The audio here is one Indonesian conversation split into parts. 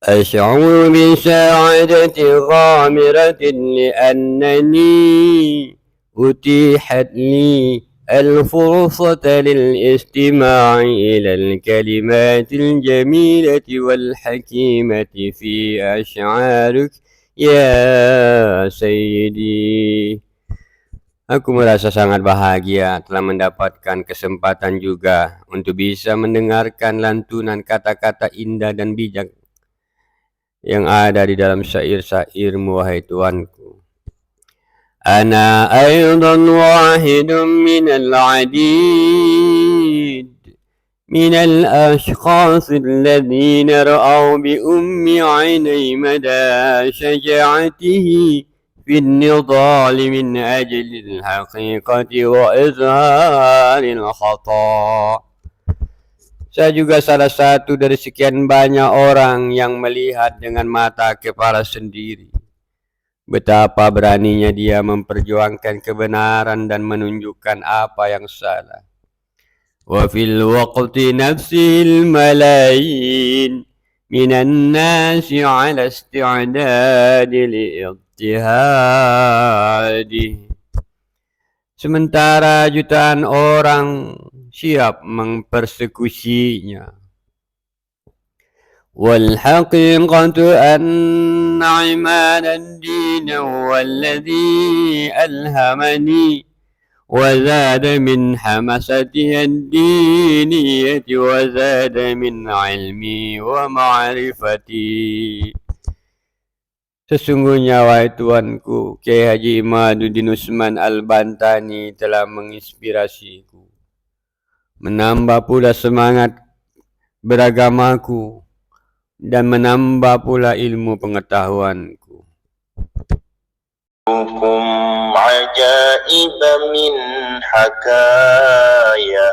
أشعر بسعادة غامرة لأنني أتيحت لي الفرصة للاستماع إلى الكلمات الجميلة والحكيمة في أشعارك يا سيدي. Aku merasa sangat bahagia telah mendapatkan kesempatan juga untuk bisa mendengarkan lantunan kata-kata indah dan bijak yang ada di dalam syair-syairmu, wahai Tuanku. Ana aydan wahidun minal adid من الأشخاص الذين رأوا بأم عيني مدى شجاعته في النضال من أجل الحقيقة وإظهار الخطأ. Saya juga salah satu dari sekian banyak orang yang melihat dengan mata kepala sendiri betapa beraninya dia memperjuangkan kebenaran dan menunjukkan apa yang salah. وفي الوقت نفسه الملايين من الناس على استعداد لاضطهاده. Sementara jutaan orang siap mempersekusinya. والحقيقة أن عماد الدين هو الذي ألهمني وزاد من حماستي الدينية وزاد من علمي ومعرفتي. Sesungguhnya, wahai Tuanku, Kiai Haji Imaduddin Usman Al-Bantani telah menginspirasiku, menambah pula semangat beragamaku, dan menambah pula ilmu pengetahuanku. عجائب من حكايا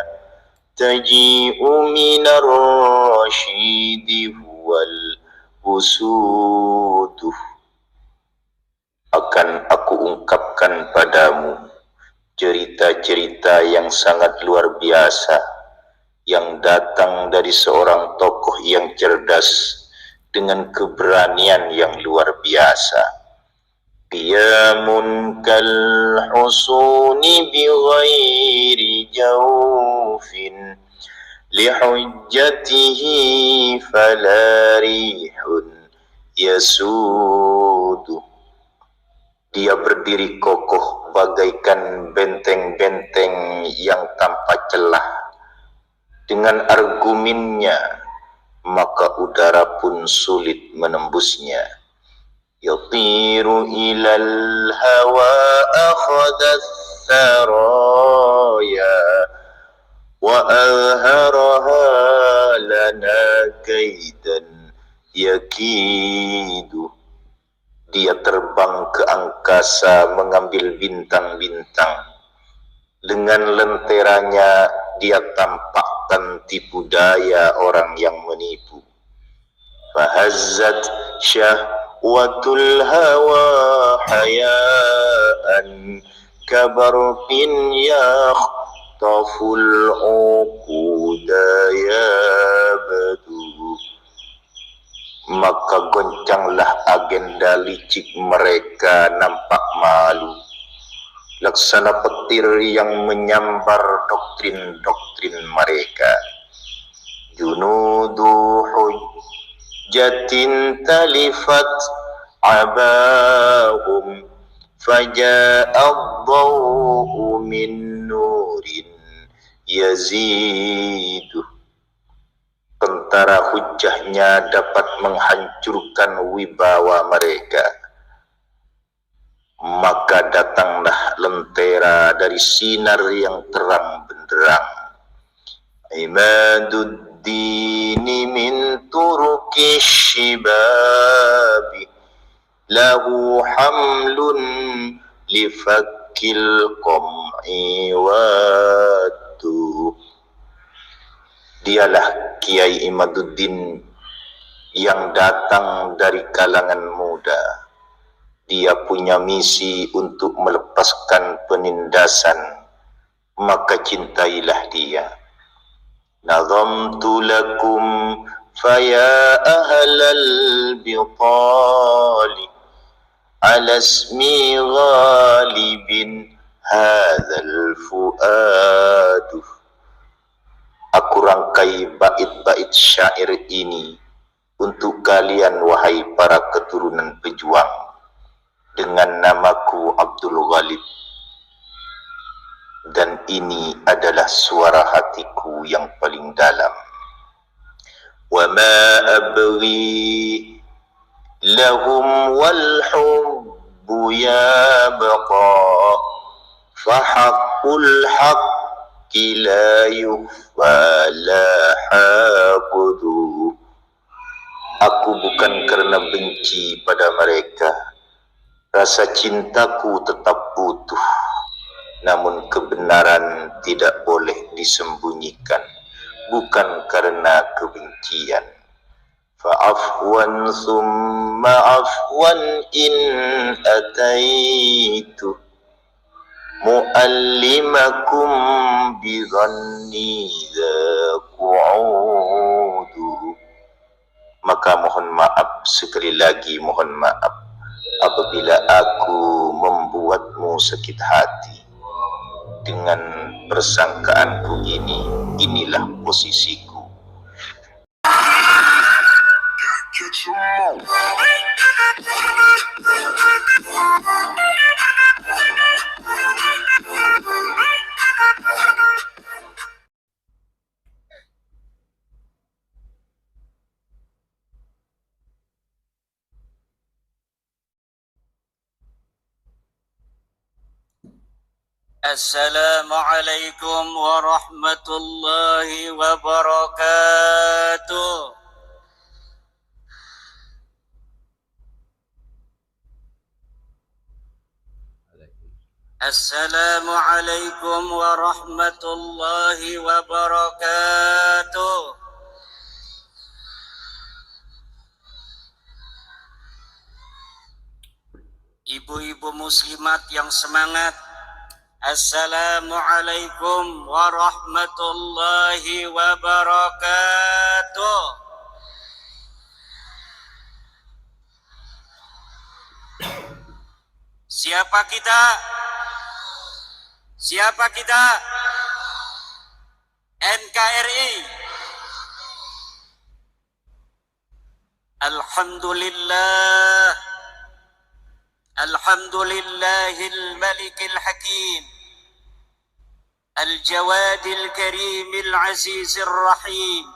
تجيء من الرشيد هو الأسود. Akan aku ungkapkan padamu cerita-cerita yang sangat luar biasa yang datang dari seorang tokoh yang cerdas dengan keberanian yang luar biasa. Qiyamun kal husuni bi ghairi jawfin li hujjatihi fala rihun yasudu. Dia berdiri kokoh bagaikan benteng-benteng yang tanpa celah. Dengan argumennya maka udara pun sulit menembusnya. يطير إلى الهوى أخذ الثرايا وأظهرها لنا كيدا يكيد. Dia terbang ke angkasa mengambil bintang-bintang. Dengan lenteranya dia tampakkan tipu daya orang yang menipu. Fahazzat syahwatul hawa hayaan kabarqin yakhtaful uquda yabdu. Maka goncanglah agenda licik mereka nampak malu, laksana petir yang menyambar doktrin-doktrin mereka. Junudu hujjatin talifat abahum faja'ad-daw'u min nurin yazidu. Tentara hujjahnya dapat menghancurkan wibawa mereka, maka datanglah lentera dari sinar yang terang benderang. Imaduddini min turuki syibabi lahu hamlun lifakil qam'i wadu. Dialah Kiai Imaduddin yang datang dari kalangan muda. Dia punya misi untuk melepaskan penindasan, maka cintailah dia. Nazamtu lakum فيا أهل البطال على اسمي غالب هذا الفؤاد. Aku rangkai bait-bait syair ini untuk kalian wahai para keturunan pejuang, dengan namaku Abdul Ghalib, dan ini adalah suara hatiku yang paling dalam. Wa ma abghi lahum wal hubbu yabqa fa haqqul haqqi la yukhfa la haqudu. Aku bukan karena benci pada mereka, rasa cintaku tetap utuh, namun kebenaran tidak boleh disembunyikan, bukan karena kebencian. Fa'afwan thumma afwan in ataitu muallimakum bidhanni dhaku'udu. Maka mohon maaf, sekali lagi mohon maaf apabila aku membuatmu sakit hati. Dengan persangkaanku ini, inilah posisiku. Assalamualaikum warahmatullahi wabarakatuh. Assalamualaikum warahmatullahi wabarakatuh. Ibu-ibu muslimat yang semangat, Assalamualaikum warahmatullahi wabarakatuh. Siapa kita? Siapa kita? NKRI. Alhamdulillah. Alhamdulillahil malikil hakim, al-jawadil karimil azizir rahim,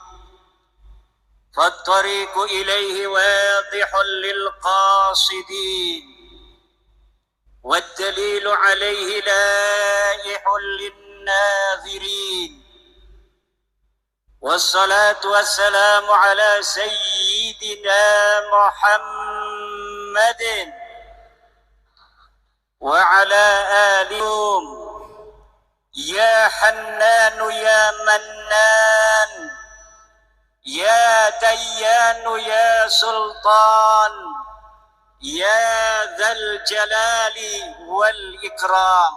fattariqu ilaihi wadihun lil qasidin, waddalilu alaihi laihun lin nadhirin. Wassalatu wassalamu ala sayyidina Muhammadin wa ala alihum. Ya Hannanu ya Mannan, ya Dayyanu ya Sultan, ya Dzal Jalali wal Ikram.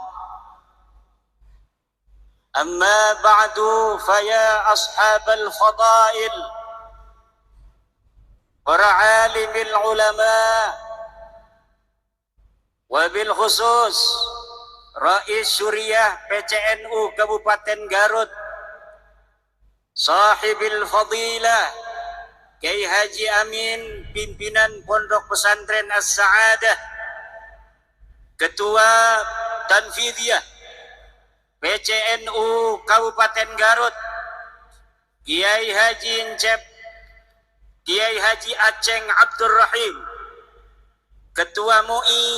Amma ba'du, faya ashabal fadail, para alimil ulama, wabil khusus Rais Syuriah PCNU Kabupaten Garut, sahibil fadilah Kiai Haji Amin, pimpinan Pondok Pesantren As-Sa'adah, Ketua Tanfidiyah PCNU Kabupaten Garut, Kiai Haji Incep, Kiai Haji Aceng Abdul Rahim, Ketua MUI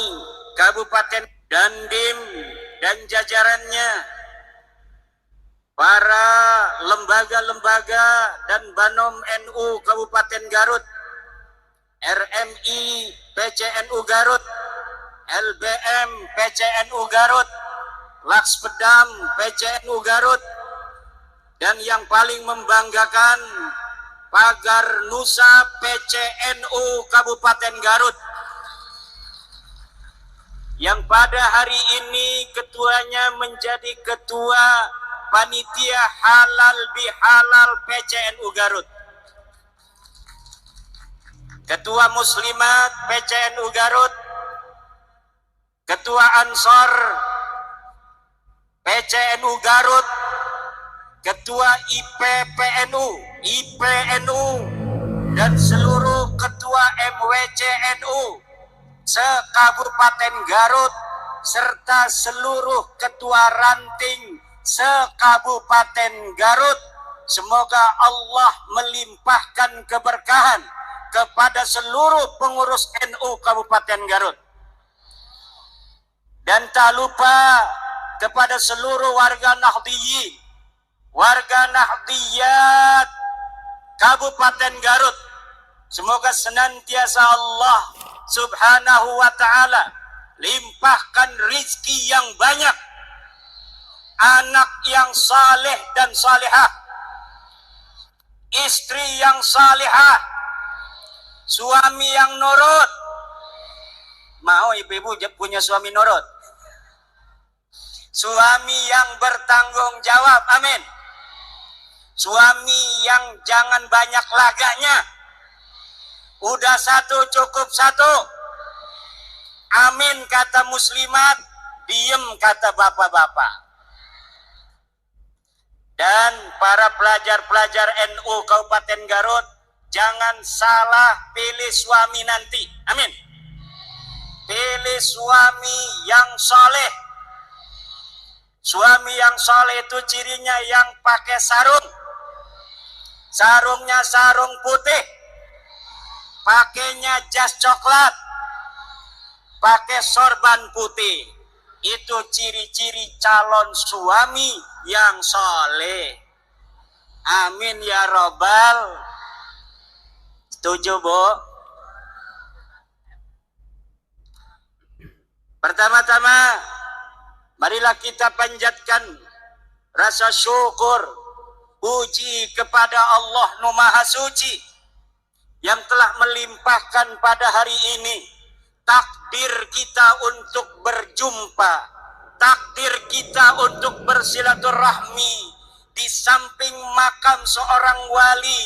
Kabupaten Dandim dan jajarannya, para lembaga-lembaga dan Banom NU Kabupaten Garut, RMI PCNU Garut, LBM PCNU Garut, Lakspedam PCNU Garut, dan yang paling membanggakan Pagar Nusa PCNU Kabupaten Garut, yang pada hari ini ketuanya menjadi ketua panitia halal bihalal PCNU Garut. Ketua Muslimat PCNU Garut, Ketua Ansor PCNU Garut, Ketua IPNU, dan seluruh Ketua MWCNU se-Kabupaten Garut, serta seluruh Ketua Ranting se-Kabupaten Garut. Semoga Allah melimpahkan keberkahan kepada seluruh pengurus NU Kabupaten Garut. Dan tak lupa kepada seluruh warga Nahdliyin, warga Nahdliyat Kabupaten Garut. Semoga senantiasa Allah Subhanahu wa ta'ala limpahkan rizki yang banyak, anak yang saleh dan salihah, istri yang salihah, suami yang nurut. Mau ibu-ibu punya suami nurut? Suami yang bertanggung jawab, amin. Suami yang jangan banyak laganya, udah satu cukup satu, amin kata muslimat, diem kata bapak-bapak. Dan para pelajar-pelajar NU Kabupaten Garut, jangan salah pilih suami nanti, amin. Pilih suami yang soleh. Suami yang soleh itu cirinya yang pakai sarung. Sarungnya sarung putih. Pakainya jas coklat. Pakai sorban putih. Itu ciri-ciri calon suami yang soleh. Amin ya robbal. Setuju, Bu? Pertama-tama, marilah kita panjatkan rasa syukur, puji kepada Allah Nu Maha Suci yang telah melimpahkan pada hari ini takdir kita untuk berjumpa, takdir kita untuk bersilaturahmi di samping makam seorang wali,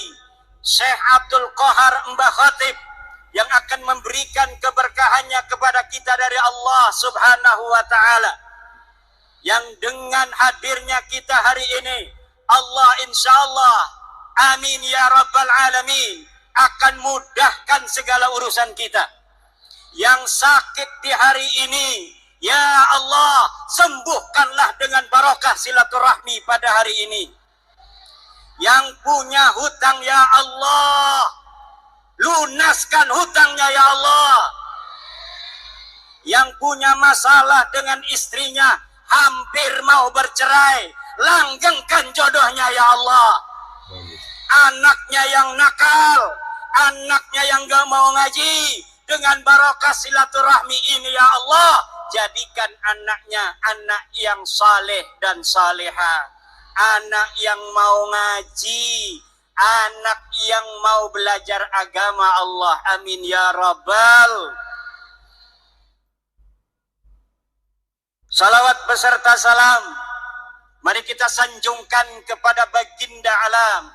Syekh Abdul Qahar Mbah Khatib, yang akan memberikan keberkahannya kepada kita dari Allah Subhanahu wa ta'ala. Yang dengan hadirnya kita hari ini, Allah insyaallah, amin ya rabbal alamin, akan mudahkan segala urusan kita. Yang sakit di hari ini, ya Allah, sembuhkanlah dengan barokah silaturahmi pada hari ini. Yang punya hutang, ya Allah, lunaskan hutangnya, ya Allah. Yang punya masalah dengan istrinya, hampir mau bercerai, langgengkan jodohnya, ya Allah. Anaknya yang nakal, anaknya yang gak mau ngaji, dengan barokah silaturahmi ini, ya Allah, jadikan anaknya anak yang saleh dan salihah, anak yang mau ngaji, anak yang mau belajar agama Allah, amin ya rabbal. Salawat beserta salam mari kita sanjungkan kepada baginda alam,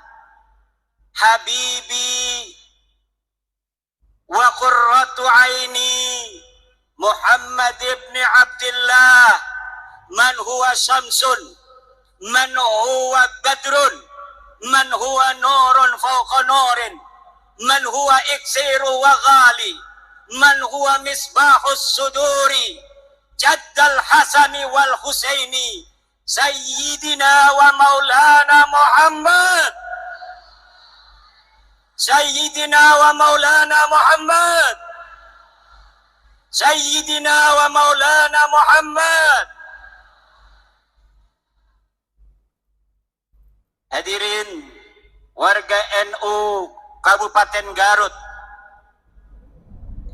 Habibi wa qurratu aini Muhammad ibn Abdullah, man huwa syamsun, man huwa badrun, man huwa nurun fawqa nurin, man huwa iksiru wa ghali, man huwa misbahus suduri, jaddal hasani wal husaini, sayyidina wa maulana Muhammad, sayyidina wa maulana Muhammad, sayyidina wa maulana Muhammad. Hadirin warga NU Kabupaten Garut,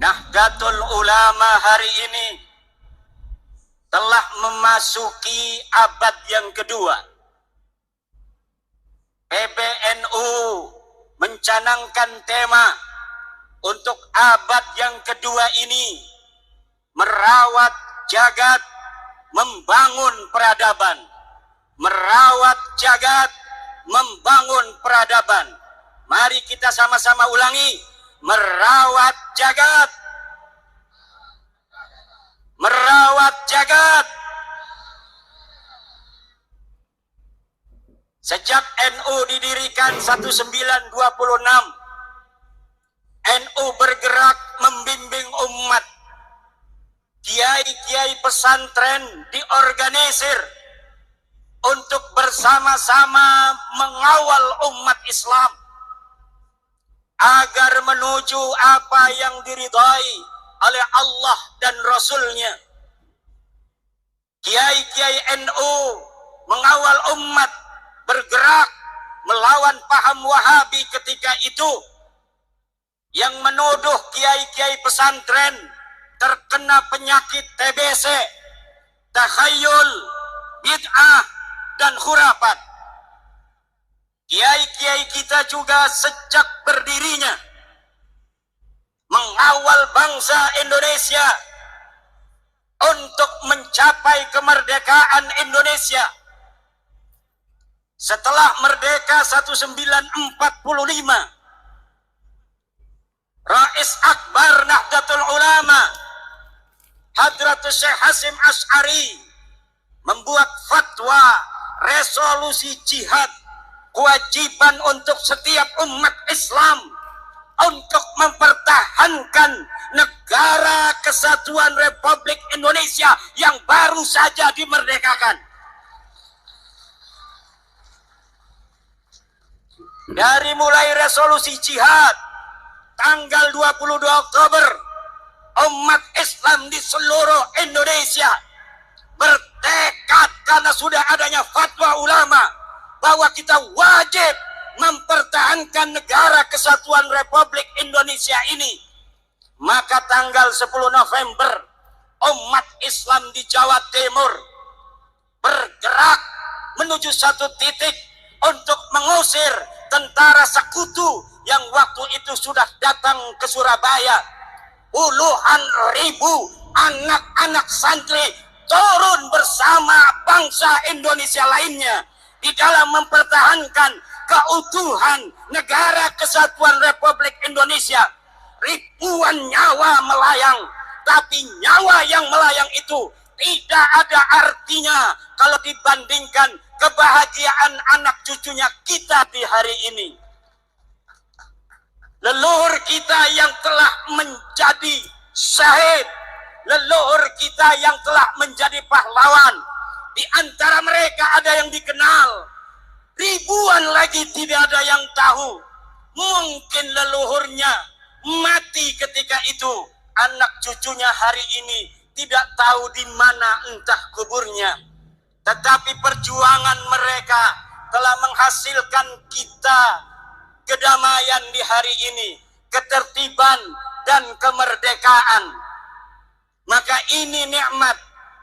Nahdlatul Ulama hari ini telah memasuki abad yang kedua. PBNU mencanangkan tema untuk abad yang kedua ini, merawat jagat, membangun peradaban. Merawat jagat, membangun peradaban. Mari kita sama-sama ulangi. merawat jagat, merawat jagat. Sejak NU didirikan 1926, NU bergerak membimbing umat. Kiai-kiai pesantren diorganisir untuk bersama-sama mengawal umat Islam agar menuju apa yang diridhai oleh Allah dan Rasul-Nya. Kiai-kiai NU mengawal umat bergerak melawan paham Wahabi ketika itu yang menuduh kiai-kiai pesantren terkena penyakit TBC, takhayul, bid'ah, dan khurafat. Kiai-kiai kita juga sejak berdirinya mengawal bangsa Indonesia untuk mencapai kemerdekaan Indonesia. Setelah merdeka 1945, Rais Akbar Nahdlatul Ulama Hadratus Syekh Hasyim Asy'ari membuat fatwa resolusi jihad, kewajiban untuk setiap umat Islam untuk mempertahankan negara kesatuan Republik Indonesia yang baru saja dimerdekakan. Dari mulai resolusi jihad tanggal 22 Oktober, umat Islam di seluruh Indonesia bertekad karena sudah adanya fatwa ulama bahwa kita wajib mempertahankan negara kesatuan Republik Indonesia ini. Maka tanggal 10 November umat Islam di Jawa Timur bergerak menuju satu titik untuk mengusir tentara sekutu yang waktu itu sudah datang ke Surabaya. Puluhan ribu anak-anak santri turun bersama bangsa Indonesia lainnya di dalam mempertahankan keutuhan negara kesatuan Republik Indonesia. Ribuan nyawa melayang, tapi nyawa yang melayang itu tidak ada artinya kalau dibandingkan kebahagiaan anak cucunya kita di hari ini. Leluhur kita yang telah menjadi syahid, leluhur kita yang telah menjadi pahlawan. Di antara mereka ada yang dikenal, ribuan lagi tidak ada yang tahu. Mungkin leluhurnya mati ketika itu, anak cucunya hari ini tidak tahu di mana entah kuburnya. Tetapi perjuangan mereka telah menghasilkan kita kedamaian di hari ini, ketertiban dan kemerdekaan. Maka ini nikmat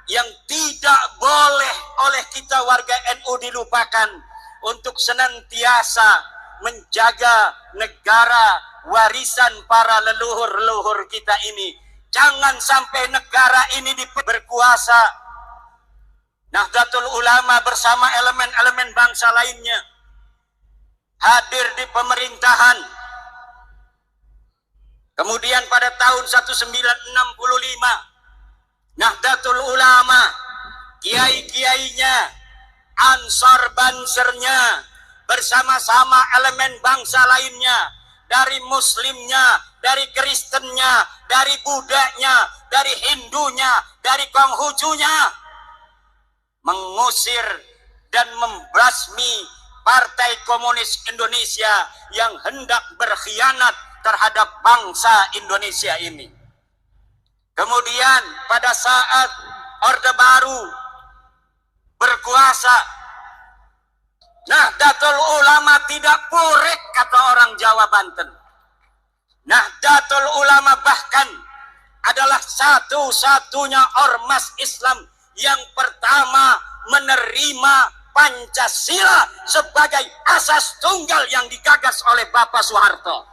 yang tidak boleh oleh kita warga NU dilupakan untuk senantiasa menjaga negara warisan para leluhur-leluhur kita ini. Jangan sampai negara ini berkuasa. Nahdlatul Ulama bersama elemen-elemen bangsa lainnya hadir di pemerintahan. Kemudian pada tahun 1965, Nahdlatul Ulama, kiai-kiainya, ansor bansernya, bersama-sama elemen bangsa lainnya, dari Muslimnya, dari Kristennya, dari Budanya, dari Hindunya, dari Konghucunya, mengusir dan membasmi Partai Komunis Indonesia yang hendak berkhianat terhadap bangsa Indonesia ini. Kemudian pada saat Orde Baru berkuasa, Nahdlatul Ulama tidak purek, kata orang Jawa Banten. Nahdlatul Ulama bahkan adalah satu-satunya ormas Islam yang pertama menerima Pancasila sebagai asas tunggal yang digagas oleh Bapak Soeharto.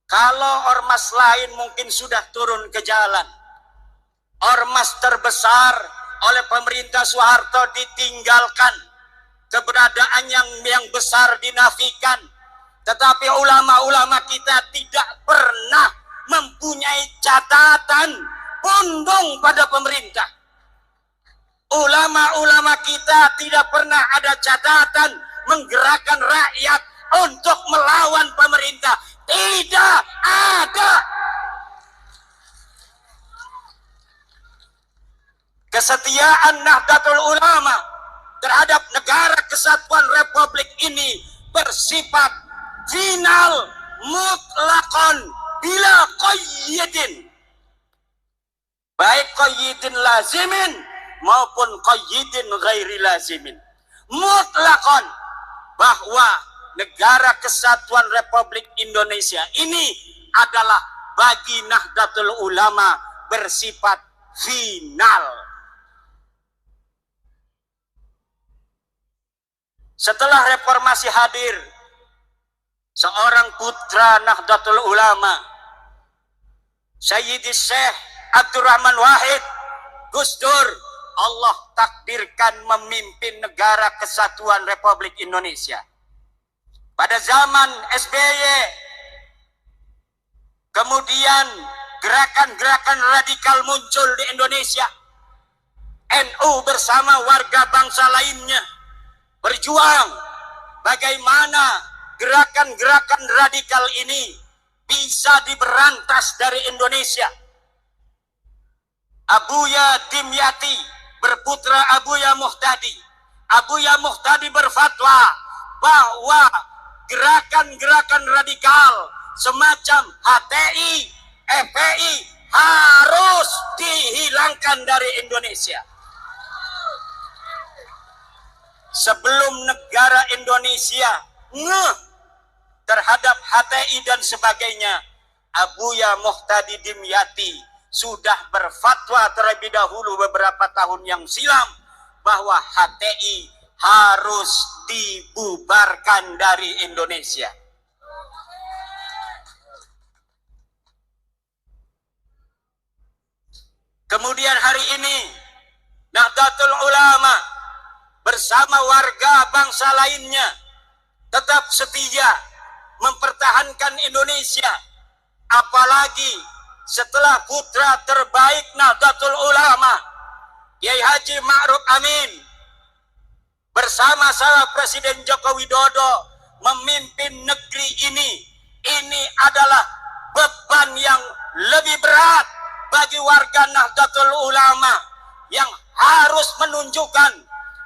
Kalau ormas lain mungkin sudah turun ke jalan. Ormas terbesar oleh pemerintah Soeharto ditinggalkan. keberadaan yang besar dinafikan. Tetapi ulama-ulama kita tidak pernah mempunyai catatan pondong pada pemerintah. Ulama-ulama kita tidak pernah ada catatan menggerakkan rakyat untuk melawan pemerintah. Tidak ada. Kesetiaan Nahdlatul Ulama terhadap negara kesatuan Republik ini bersifat final, mutlakon, bila qayyidin. Baik qayyidin lazimin maupun qayyidin ghairi lazimin. Mutlakon, bahwa negara kesatuan Republik Indonesia ini adalah bagi Nahdlatul Ulama bersifat final. Setelah reformasi hadir seorang putra Nahdlatul Ulama, Sayyidi Syekh Abdurrahman Wahid, Gus Dur, Allah takdirkan memimpin negara kesatuan Republik Indonesia. Pada zaman SBY, kemudian gerakan-gerakan radikal muncul di Indonesia. NU bersama warga bangsa lainnya berjuang bagaimana gerakan-gerakan radikal ini bisa diberantas dari Indonesia. Abuya Dimyati berputra Abuya Muhtadi. Abuya Muhtadi berfatwa bahwa gerakan-gerakan radikal semacam HTI, FPI harus dihilangkan dari Indonesia. Sebelum negara Indonesia ngeh terhadap HTI dan sebagainya, Abuya Muhtadi Dimyati sudah berfatwa terlebih dahulu beberapa tahun yang silam bahwa HTI harus dibubarkan dari Indonesia. Kemudian hari ini Nahdlatul Ulama bersama warga bangsa lainnya tetap setia mempertahankan Indonesia, apalagi setelah putra terbaik Nahdlatul Ulama Kiai Haji Ma'ruf Amin bersama sama Presiden Joko Widodo memimpin negeri ini adalah beban yang lebih berat bagi warga Nahdlatul Ulama yang harus menunjukkan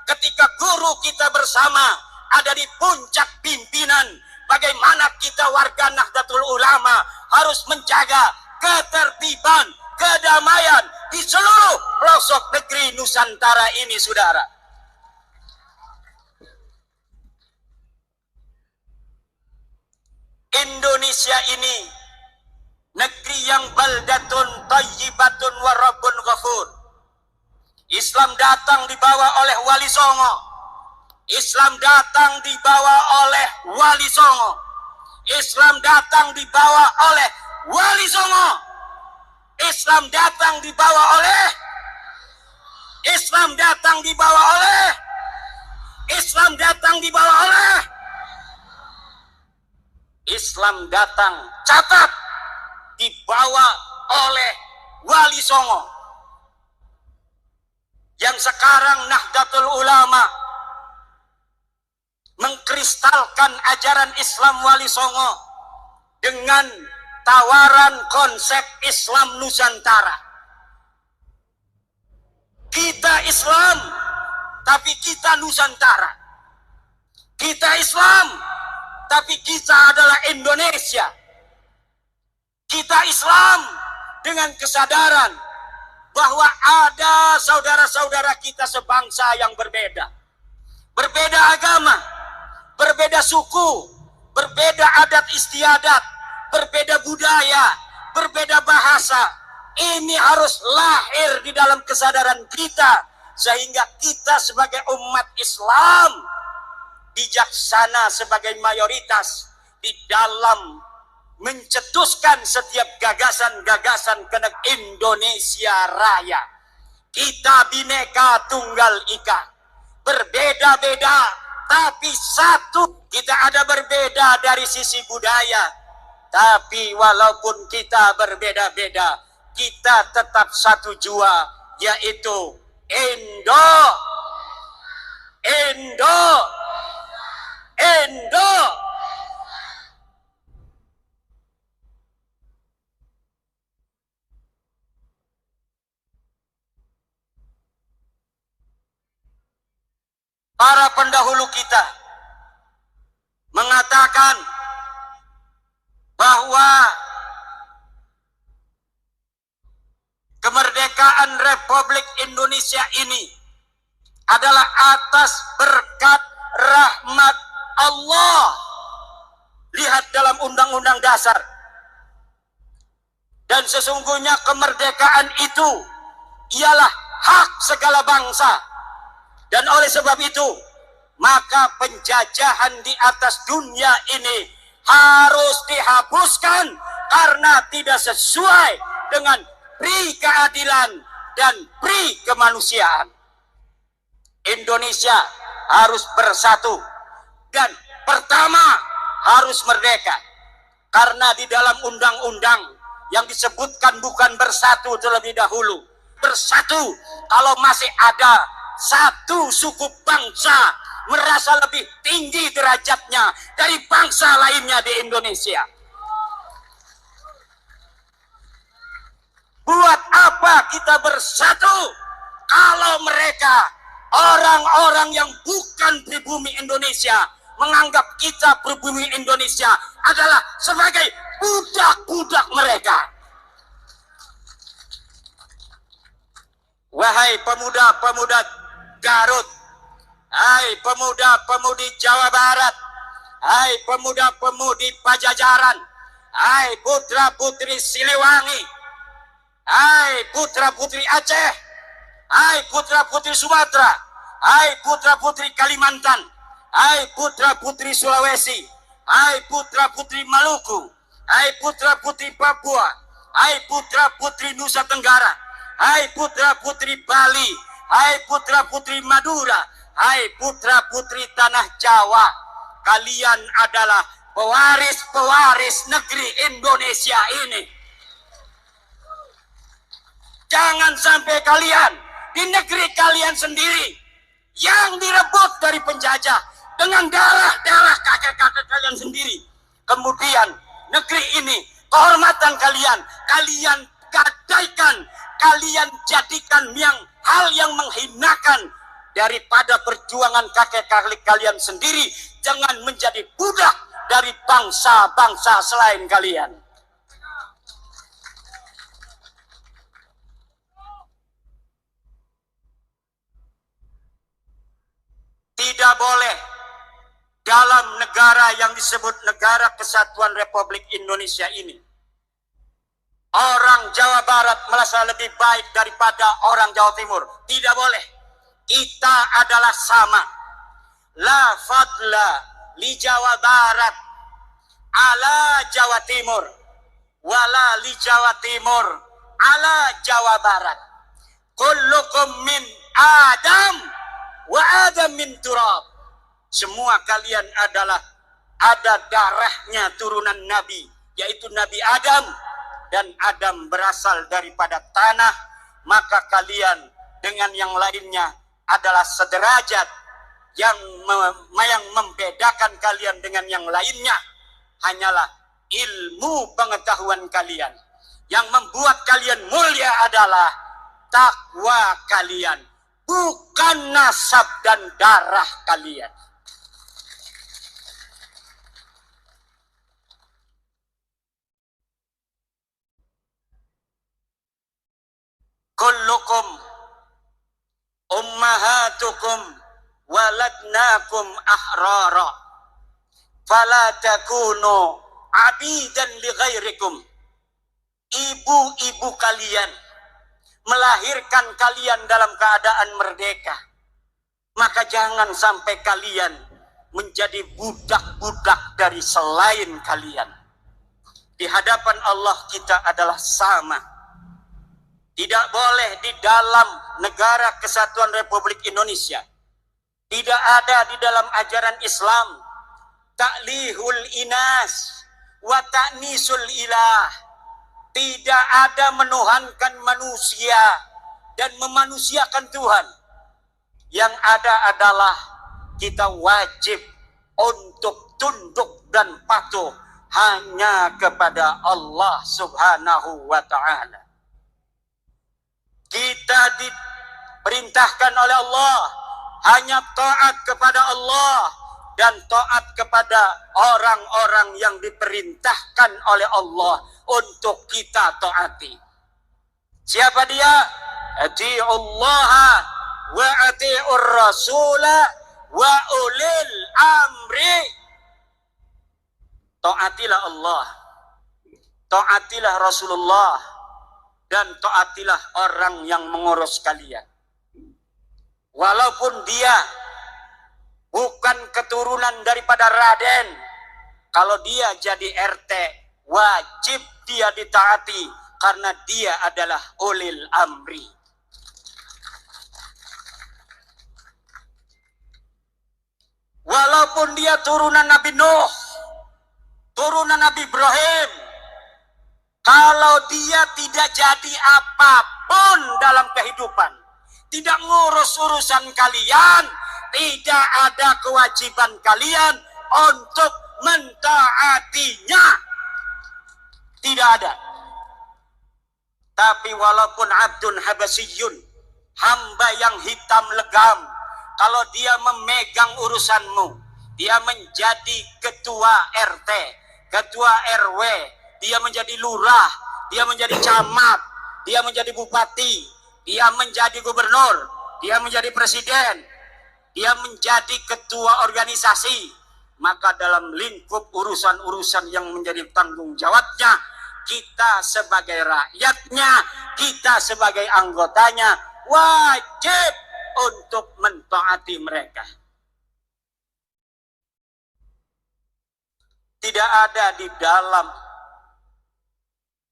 ketika guru kita bersama ada di puncak pimpinan, bagaimana kita warga Nahdlatul Ulama harus menjaga ketertiban, kedamaian di seluruh pelosok negeri Nusantara ini, saudara. Indonesia ini negeri yang baldatun thayyibatun wa rabbun ghafur. Islam datang dibawa oleh Wali Songo. Islam datang dibawa oleh Wali Songo. Islam datang dibawa oleh Wali Songo. Islam datang dibawa oleh Islam datang dibawa oleh Islam datang dibawa oleh Islam datang, catat, dibawa oleh Wali Songo. Yang sekarang Nahdlatul Ulama mengkristalkan ajaran Islam Wali Songo dengan tawaran konsep Islam Nusantara. Kita Islam, tapi kita Nusantara. Kita Islam, tapi kita adalah Indonesia. Kita Islam dengan kesadaran bahwa ada saudara-saudara kita sebangsa yang berbeda. Berbeda agama, berbeda suku, berbeda adat istiadat, berbeda budaya, berbeda bahasa. Ini harus lahir di dalam kesadaran kita, sehingga kita sebagai umat Islam bijaksana sebagai mayoritas di dalam mencetuskan setiap gagasan-gagasan ke Indonesia Raya. Kita Bhinneka Tunggal Ika, berbeda-beda tapi satu. Kita ada berbeda dari sisi budaya, tapi walaupun kita berbeda-beda, kita tetap satu jua, yaitu Indo. Para pendahulu kita mengatakan bahwa kemerdekaan Republik Indonesia ini adalah atas berkat rahmat Allah. Lihat dalam Undang-Undang Dasar. Dan sesungguhnya kemerdekaan itu ialah hak segala bangsa. Dan oleh sebab itu, maka penjajahan di atas dunia ini harus dihapuskan karena tidak sesuai dengan pri keadilan dan pri kemanusiaan. Indonesia harus bersatu dan pertama harus merdeka. Karena di dalam undang-undang yang disebutkan bukan bersatu terlebih dahulu. Bersatu kalau masih ada satu suku bangsa merasa lebih tinggi derajatnya dari bangsa lainnya di Indonesia. Buat apa kita bersatu kalau mereka, orang-orang yang bukan pribumi Indonesia, menganggap kita pribumi Indonesia adalah sebagai budak-budak mereka. Wahai pemuda-pemuda Garut, hai pemuda-pemudi Jawa Barat, hai pemuda-pemudi Pajajaran, hai putra-putri Siliwangi, hai putra-putri Aceh, hai putra-putri Sumatera, hai putra-putri Kalimantan, hai putra-putri Sulawesi, hai putra-putri Maluku, hai putra-putri Papua, hai putra-putri Nusa Tenggara, hai putra-putri Bali, hai putra-putri Madura, hai putra-putri Tanah Jawa. Kalian adalah pewaris-pewaris negeri Indonesia ini. Jangan sampai kalian di negeri kalian sendiri yang direbut dari penjajah dengan darah-darah kakek-kakek kalian sendiri. Kemudian negeri ini, kehormatan kalian, kalian gadaikan, kalian jadikan hal yang menghinakan daripada perjuangan kakek-kakek kalian sendiri. Jangan menjadi budak dari bangsa-bangsa selain kalian. Tidak boleh dalam negara yang disebut Negara Kesatuan Republik Indonesia ini orang Jawa Barat merasa lebih baik daripada orang Jawa Timur. Tidak boleh. Kita adalah sama. La fadla li Jawa Barat ala Jawa Timur, wala li Jawa Timur ala Jawa Barat. Kullukum min Adam wa Adam min turab. Semua kalian adalah ada darahnya turunan Nabi, yaitu Nabi Adam. Dan Adam berasal daripada tanah, maka kalian dengan yang lainnya adalah sederajat. Yang membedakan kalian dengan yang lainnya hanyalah ilmu pengetahuan kalian. Yang membuat kalian mulia adalah takwa kalian, bukan nasab dan darah kalian. Kullukum ummahatukum waladnakum ahrara fala takunu abidan li ghairikum. Ibu-ibu kalian melahirkan kalian dalam keadaan merdeka, maka jangan sampai kalian menjadi budak-budak dari selain kalian. Di hadapan Allah kita adalah sama. Tidak boleh di dalam Negara Kesatuan Republik Indonesia Tidak ada di dalam ajaran Islam ta'lihul inas wa ta'nisul ilah. Tidak ada menuhankan manusia dan memanusiakan Tuhan. Yang ada adalah kita wajib untuk tunduk dan patuh hanya kepada Allah Subhanahu wa ta'ala. Kita diperintahkan oleh Allah hanya taat kepada Allah dan taat kepada orang-orang yang diperintahkan oleh Allah untuk kita taati. Siapa dia? Ati'ullaha wa ati'ur rasula wa ulil amri. Taatilah Allah, taatilah Rasulullah, dan taatilah orang yang mengurus kalian. Walaupun dia bukan keturunan daripada Raden, kalau dia jadi RT, wajib dia ditaati karena dia adalah ulil amri. Walaupun dia turunan Nabi Nuh, turunan Nabi Ibrahim, kalau dia tidak jadi apapun dalam kehidupan, tidak ngurus urusan kalian, tidak ada kewajiban kalian untuk mentaatinya. Tidak ada. Tapi walaupun abdun habasiyun, hamba yang hitam legam, kalau dia memegang urusanmu, dia menjadi ketua RT, ketua RW, dia menjadi lurah, dia menjadi camat, dia menjadi bupati, dia menjadi gubernur, dia menjadi presiden, dia menjadi ketua organisasi, maka dalam lingkup urusan-urusan yang menjadi tanggung jawabnya, kita sebagai rakyatnya, kita sebagai anggotanya, wajib untuk mentaati mereka. Tidak ada di dalam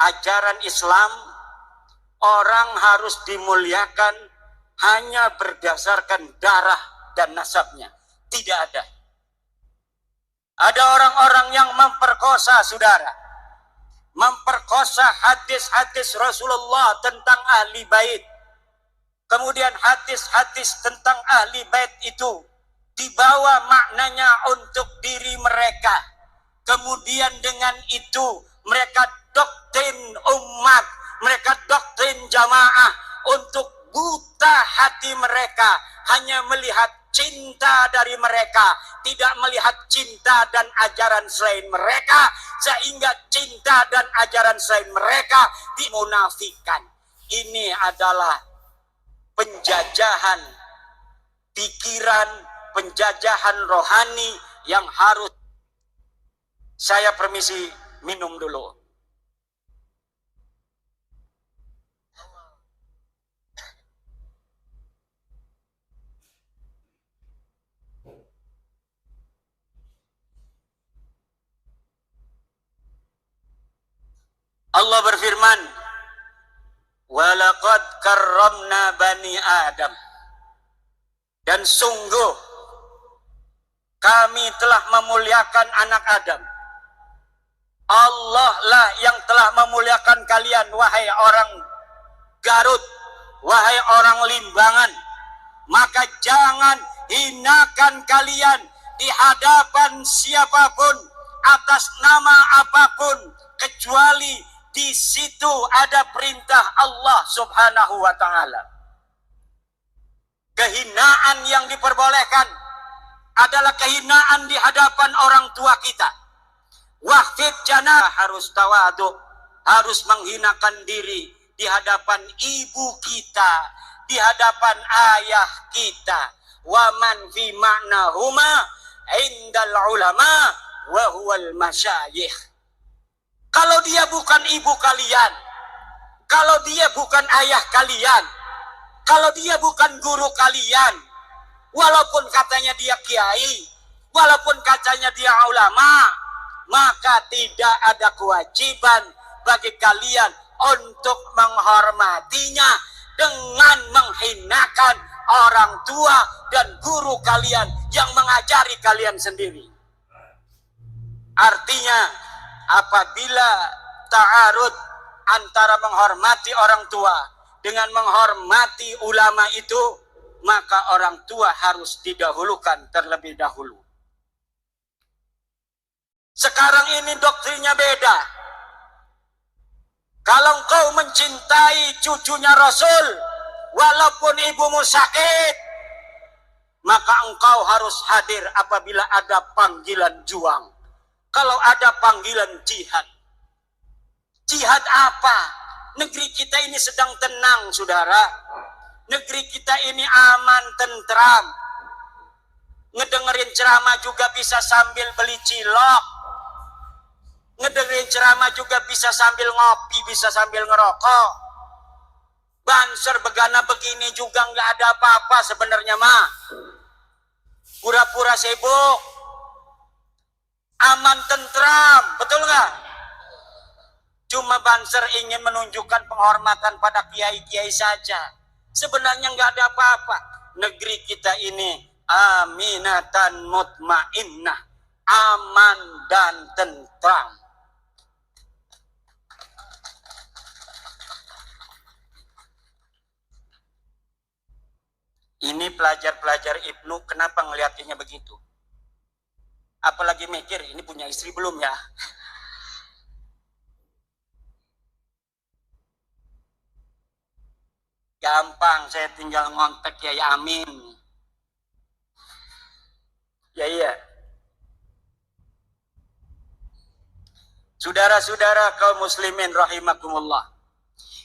ajaran Islam orang harus dimuliakan hanya berdasarkan darah dan nasabnya. Tidak ada. Ada orang-orang yang memperkosa saudara, memperkosa hadis-hadis Rasulullah tentang ahli bait. Kemudian hadis-hadis tentang ahli bait itu dibawa maknanya untuk diri mereka. Kemudian dengan itu mereka doktrin umat, mereka doktrin jamaah untuk buta hati mereka, hanya melihat cinta dari mereka, tidak melihat cinta dan ajaran selain mereka, sehingga cinta dan ajaran selain mereka dimunafikan. Ini adalah penjajahan pikiran, penjajahan rohani yang harus. Saya permisi minum dulu. Allah berfirman, "Walaqad karramna bani Adam." Dan sungguh kami telah memuliakan anak Adam. Allah lah yang telah memuliakan kalian, wahai orang Garut, wahai orang Limbangan. Maka jangan hinakan kalian di hadapan siapapun atas nama apapun, kecuali di situ ada perintah Allah Subhanahu wa ta'ala. Kehinaan yang diperbolehkan adalah kehinaan di hadapan orang tua kita. Wahfid janah, harus tawadu, harus menghinakan diri di hadapan ibu kita, di hadapan ayah kita. Wa man fi ma'nahuma indal ulama wa huwal masyayikh. Kalau dia bukan ibu kalian, kalau dia bukan ayah kalian, kalau dia bukan guru kalian, walaupun katanya dia kiai, walaupun katanya dia ulama, maka tidak ada kewajiban bagi kalian untuk menghormatinya dengan menghinakan orang tua dan guru kalian yang mengajari kalian sendiri. Artinya apabila ta'arud antara menghormati orang tua dengan menghormati ulama itu, maka orang tua harus didahulukan terlebih dahulu. Sekarang ini doktrinnya beda. Kalau engkau mencintai cucunya Rasul, walaupun ibumu sakit, maka engkau harus hadir apabila ada panggilan juang. Kalau ada panggilan jihad. Jihad apa? Negeri kita ini sedang tenang, saudara. Negeri kita ini aman, tentram. Ngedengerin ceramah juga bisa sambil beli cilok. Ngedengerin ceramah juga bisa sambil ngopi, bisa sambil ngerokok. Banser begana begini juga nggak ada apa-apa sebenarnya mah. Pura-pura sibuk. Aman, tentram, betul nggak? Cuma Banser ingin menunjukkan penghormatan pada kiai-kiai saja. Sebenarnya nggak ada apa-apa. Negeri kita ini aminatan mutmainnah, aman dan tentram. Ini pelajar-pelajar Ibnu kenapa ngeliatinya begitu? Apalagi mikir ini punya istri belum ya? Gampang, saya tinggal ngontek Kiai Amin. Ya iya. Saudara-saudara kaum muslimin rahimakumullah.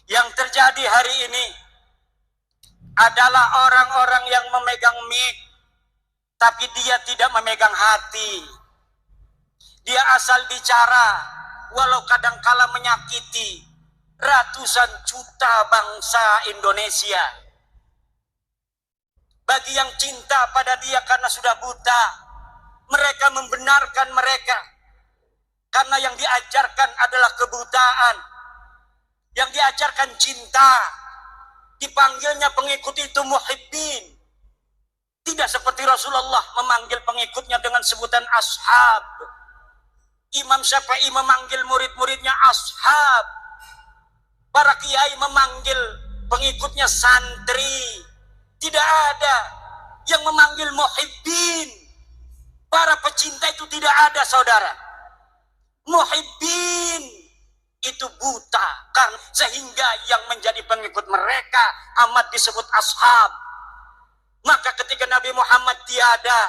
Yang terjadi hari ini adalah orang-orang yang memegang mic, tapi dia tidak memegang hati. Dia asal bicara, walau kadangkala menyakiti ratusan juta bangsa Indonesia. Bagi yang cinta pada dia karena sudah buta, mereka membenarkan mereka. Karena yang diajarkan adalah kebutaan. Yang diajarkan cinta. Dipanggilnya pengikut itu muhibbin. Tidak seperti Rasulullah memanggil pengikutnya dengan sebutan ashab. Imam Syafi'i memanggil murid-muridnya ashab. Para kiai memanggil pengikutnya santri. Tidak ada yang memanggil muhibbin. Para pecinta itu tidak ada, saudara. Muhibbin itu buta kan, sehingga yang menjadi pengikut mereka amat disebut ashab. Maka ketika Nabi Muhammad tiada,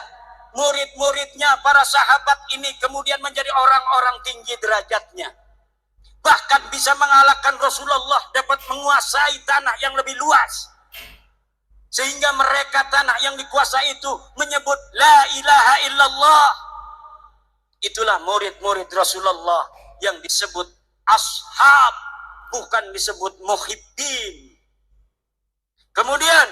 murid-muridnya para sahabat ini kemudian menjadi orang-orang tinggi derajatnya. Bahkan bisa mengalahkan Rasulullah, dapat menguasai tanah yang lebih luas. Sehingga mereka tanah yang dikuasai itu menyebut la ilaha illallah. Itulah murid-murid Rasulullah yang disebut ashab, bukan disebut muhibbin. Kemudian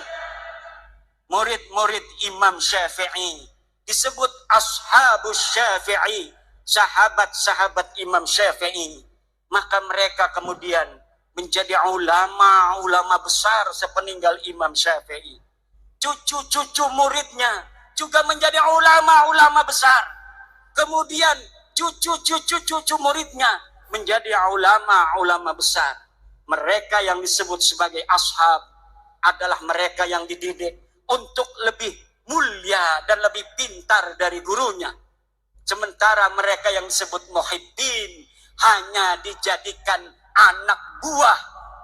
murid-murid Imam Syafi'i disebut ashabus Syafi'i, sahabat-sahabat Imam Syafi'i. Maka mereka kemudian menjadi ulama-ulama besar sepeninggal Imam Syafi'i. Cucu-cucu muridnya juga menjadi ulama-ulama besar. Kemudian cucu-cucu muridnya menjadi ulama-ulama besar. Mereka yang disebut sebagai ashab adalah mereka yang dididik untuk lebih mulia dan lebih pintar dari gurunya. Sementara mereka yang disebut muhibbin hanya dijadikan anak buah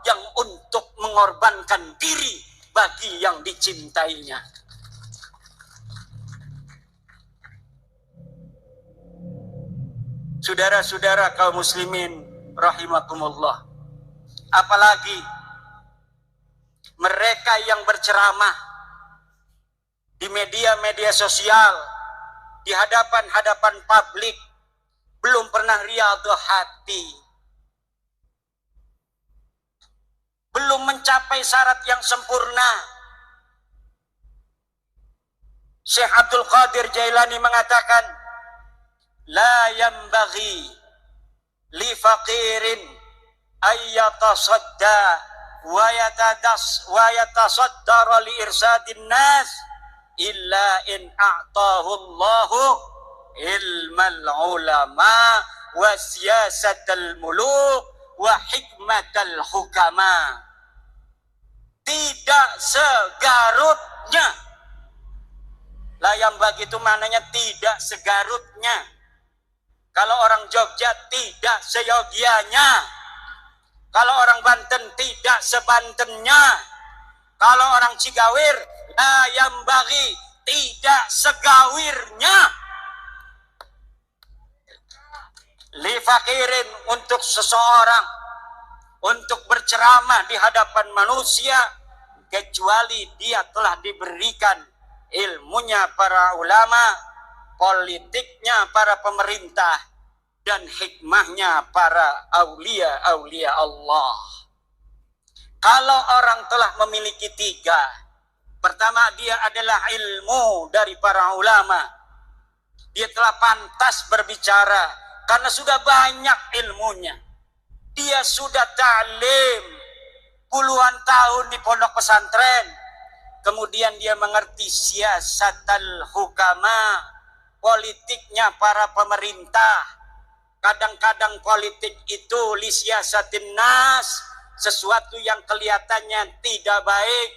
yang untuk mengorbankan diri bagi yang dicintainya. Saudara-saudara kaum muslimin rahimakumullah. Apalagi mereka yang berceramah di media-media sosial, di hadapan-hadapan publik, belum pernah riyadhah hati. Belum mencapai syarat yang sempurna. Syekh Abdul Qadir Jailani mengatakan, la yanbaghi li faqirin ayyatasadda wa yatasaddara li irsadin nas illa in a'tahu Allahu ilmal ulama wa siyasatal muluk wa hikmatal hukama. Tidak segarutnya. Layam bagi itu maknanya tidak segarutnya. Kalau orang Jogja tidak seyogianya. Kalau orang Banten tidak sebantennya. Kalau orang Cigawir layam bagi tidak segawirnya. Li fakirin untuk seseorang untuk berceramah di hadapan manusia kecuali dia telah diberikan ilmunya para ulama, politiknya para pemerintah, dan hikmahnya para aulia-aulia Allah. Kalau orang telah memiliki tiga, pertama dia adalah ilmu dari para ulama. Dia telah pantas berbicara karena sudah banyak ilmunya. Dia sudah ta'lim puluhan tahun di pondok pesantren. Kemudian dia mengerti siyasatal hukama, politiknya para pemerintah. Kadang-kadang politik itu li siyasatin nas, sesuatu yang kelihatannya tidak baik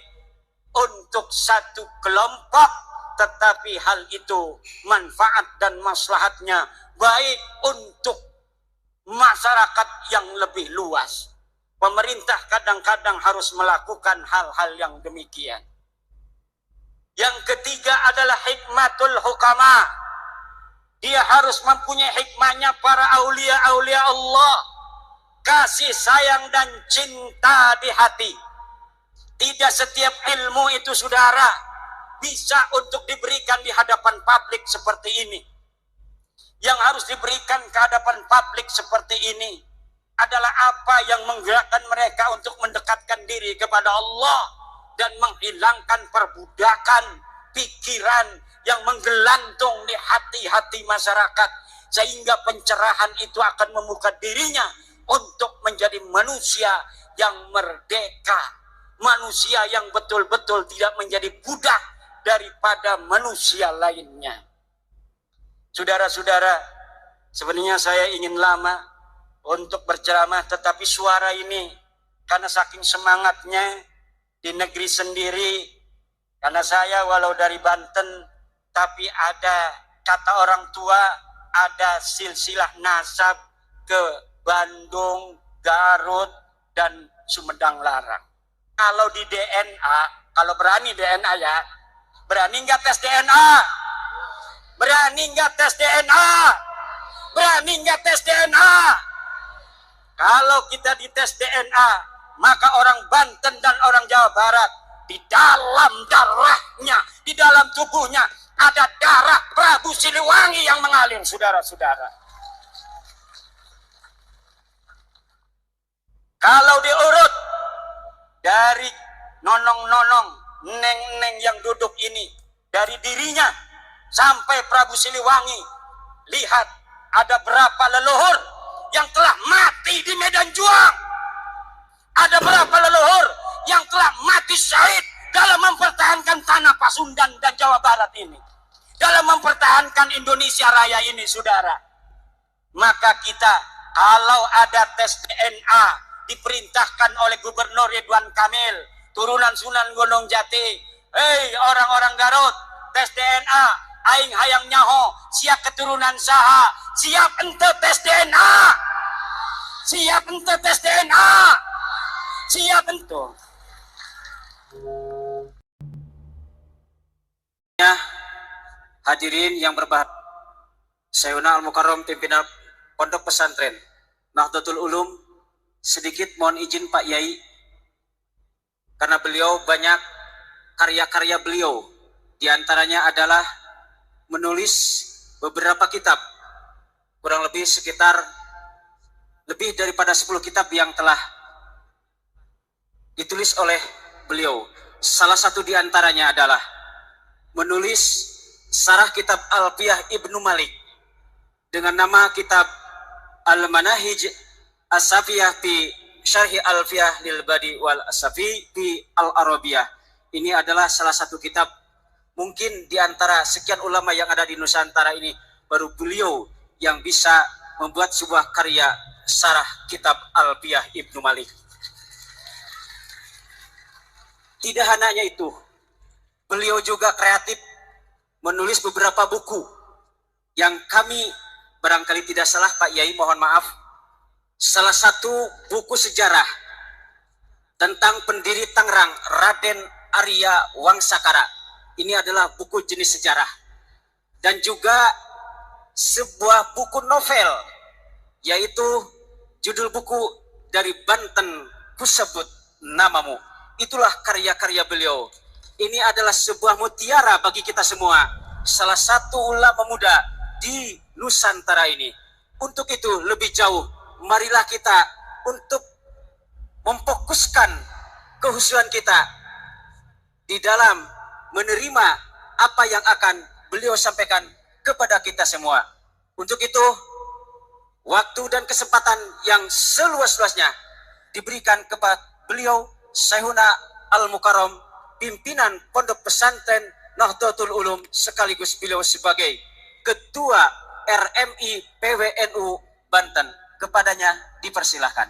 untuk satu kelompok, tetapi hal itu manfaat dan maslahatnya baik untuk masyarakat yang lebih luas. Pemerintah kadang-kadang harus melakukan hal-hal yang demikian. Yang ketiga adalah hikmatul hukama. Dia harus mempunyai hikmahnya para aulia-aulia Allah. Kasih sayang dan cinta di hati. Tidak setiap ilmu itu saudara bisa untuk diberikan di hadapan publik seperti ini. Yang harus diberikan ke hadapan publik seperti ini adalah apa yang menggerakkan mereka untuk mendekatkan diri kepada Allah dan menghilangkan perbudakan pikiran yang menggelantung di hati-hati masyarakat, sehingga pencerahan itu akan membuka dirinya untuk menjadi manusia yang merdeka, manusia yang betul-betul tidak menjadi budak daripada manusia lainnya. Saudara-saudara, sebenarnya saya ingin lama untuk berceramah, tetapi suara ini karena saking semangatnya di negeri sendiri, karena saya walau dari Banten, tapi ada kata orang tua, ada silsilah nasab ke Bandung, Garut, dan Sumedang Larang. Kalau di DNA, kalau berani DNA ya, berani nggak tes DNA? Berani nggak tes DNA? Berani nggak tes DNA? Kalau kita dites DNA, maka orang Banten dan orang Jawa Barat, di dalam darahnya, di dalam tubuhnya, ada darah Prabu Siliwangi yang mengalir, saudara-saudara. Kalau diurut dari nonong-nonong, neng-neng yang duduk ini, dari dirinya sampai Prabu Siliwangi, lihat ada berapa leluhur yang telah mati di medan juang. Ada berapa leluhur yang telah mati syahid dalam mempertahankan tanah Pasundan dan Jawa Barat ini, dalam mempertahankan Indonesia Raya ini, saudara. Maka kita kalau ada tes DNA diperintahkan oleh Gubernur Ridwan Kamil, turunan Sunan Gunung Jati, hei orang-orang Garut, tes DNA, aing hayang nyaho, siap keturunan saha, siap ente tes DNA, siap ente tes DNA, siap ente. Ya, hadirin yang berbahagia, Sayyidina Al-Mukarram pimpinan Pondok Pesantren Nahdlatul Ulum, sedikit mohon izin Pak Yai, karena beliau banyak karya-karya beliau, diantaranya adalah menulis beberapa kitab, kurang lebih sekitar lebih daripada 10 kitab yang telah ditulis oleh beliau. Salah satu diantaranya adalah menulis Sarah kitab Alfiyah Ibnu Malik dengan nama kitab Al-Manahij As-Safiyah fi Syarhi Alfiyah lil Badi wal Asafi fi Al-Arabiyah. Ini adalah salah satu kitab, mungkin di antara sekian ulama yang ada di Nusantara ini, baru beliau yang bisa membuat sebuah karya syarah kitab Alfiyah Ibnu Malik. Tidak hanya itu, beliau juga kreatif menulis beberapa buku yang kami, barangkali tidak salah Pak Yai, mohon maaf, salah satu buku sejarah tentang pendiri Tangerang, Raden Arya Wangsakara. Ini adalah buku jenis sejarah. Dan juga sebuah buku novel, yaitu judul buku Dari Banten Kusebut Namamu. Itulah karya-karya beliau. Ini adalah sebuah mutiara bagi kita semua, salah satu ulama muda di Nusantara ini. Untuk itu lebih jauh, marilah kita untuk memfokuskan kehusuan kita di dalam menerima apa yang akan beliau sampaikan kepada kita semua. Untuk itu, waktu dan kesempatan yang seluas-luasnya diberikan kepada beliau Syekhuna Al-Mukarram, pimpinan Pondok Pesantren Nahdlatul Ulum, sekaligus beliau sebagai Ketua RMI PWNU Banten. Kepadanya dipersilahkan.